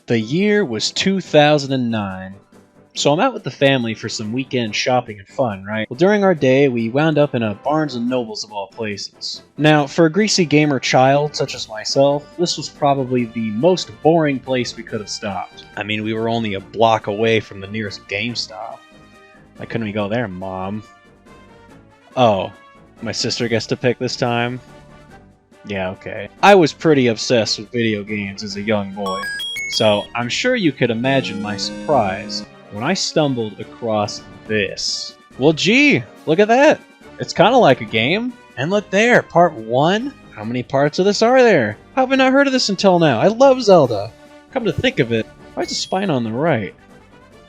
The year was 2009. So I'm out with the family for some weekend shopping and fun, right? Well, during our day, we wound up in a Barnes & Nobles of all places. Now, for a greasy gamer child such as myself, this was probably the most boring place we could have stopped. I mean, we were only a block away from the nearest GameStop. Why couldn't we go there, Mom? Oh, my sister gets to pick this time? Yeah, okay. I was pretty obsessed with video games as a young boy, so I'm sure you could imagine my surprise when I stumbled across this. Well, gee, look at that. It's kind of like a game. And look there, part 1. How many parts of this are there? How have I not heard of this until now? I love Zelda. Come to think of it, why is the spine on the right?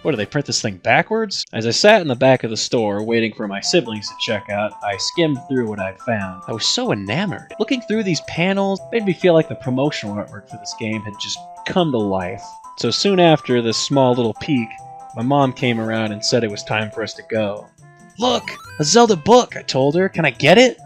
What, do they print this thing backwards? As I sat in the back of the store waiting for my siblings to check out, I skimmed through what I'd found. I was so enamored. Looking through these panels made me feel like the promotional artwork for this game had just come to life. So soon after this small little peek, my mom came around and said it was time for us to go. Look, a Zelda book, I told her. Can I get it?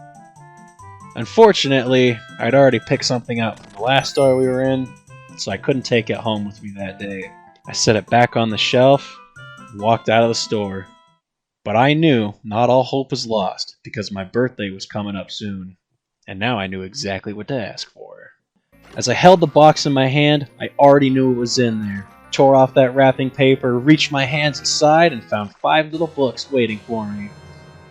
Unfortunately, I'd already picked something out from the last store we were in, so I couldn't take it home with me that day. I set it back on the shelf and walked out of the store. But I knew not all hope was lost, because my birthday was coming up soon, and now I knew exactly what to ask for. As I held the box in my hand, I already knew what was in there. Tore off that wrapping paper, reached my hands inside, and found 5 little books waiting for me.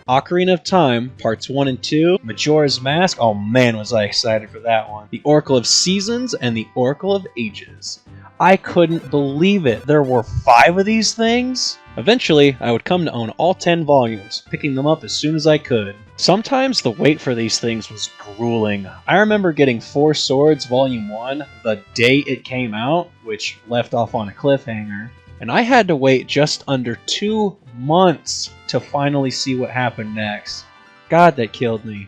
Ocarina of Time, Parts 1 and 2, Majora's Mask, oh man was I excited for that one, The Oracle of Seasons, and The Oracle of Ages. I couldn't believe it, there were 5 of these things? Eventually, I would come to own all 10 volumes, picking them up as soon as I could. Sometimes the wait for these things was grueling. I remember getting 4 Swords Volume 1 the day it came out, which left off on a cliffhanger, and I had to wait just under 2 months to finally see what happened next. God, that killed me.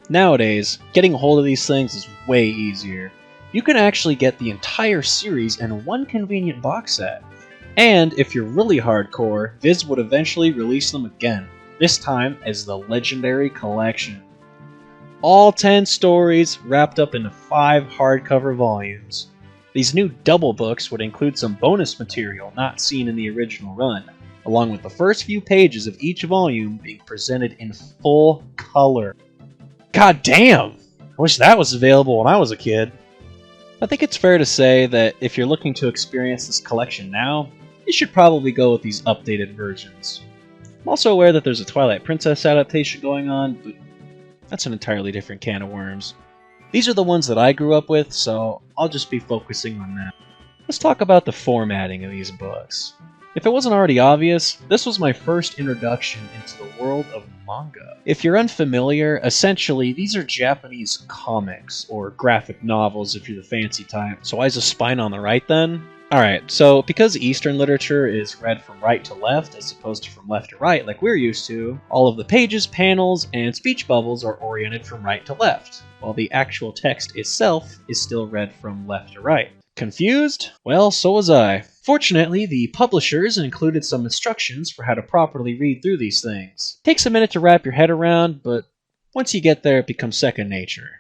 Nowadays, getting a hold of these things is way easier. You can actually get the entire series in one convenient box set. And if you're really hardcore, Viz would eventually release them again, this time as the Legendary Collection. All 10 stories wrapped up into 5 hardcover volumes. These new double books would include some bonus material not seen in the original run, along with the first few pages of each volume being presented in full color. God damn! I wish that was available when I was a kid. I think it's fair to say that if you're looking to experience this collection now, you should probably go with these updated versions. I'm also aware that there's a Twilight Princess adaptation going on, but that's an entirely different can of worms. These are the ones that I grew up with, so I'll just be focusing on that. Let's talk about the formatting of these books. If it wasn't already obvious, this was my first introduction into the world of manga. If you're unfamiliar, essentially these are Japanese comics, or graphic novels if you're the fancy type. So why is the spine on the right then? Alright, so because Eastern literature is read from right to left as opposed to from left to right like we're used to, all of the pages, panels, and speech bubbles are oriented from right to left, while the actual text itself is still read from left to right. Confused? Well, so was I. Fortunately, the publishers included some instructions for how to properly read through these things. Takes a minute to wrap your head around, but once you get there, it becomes second nature.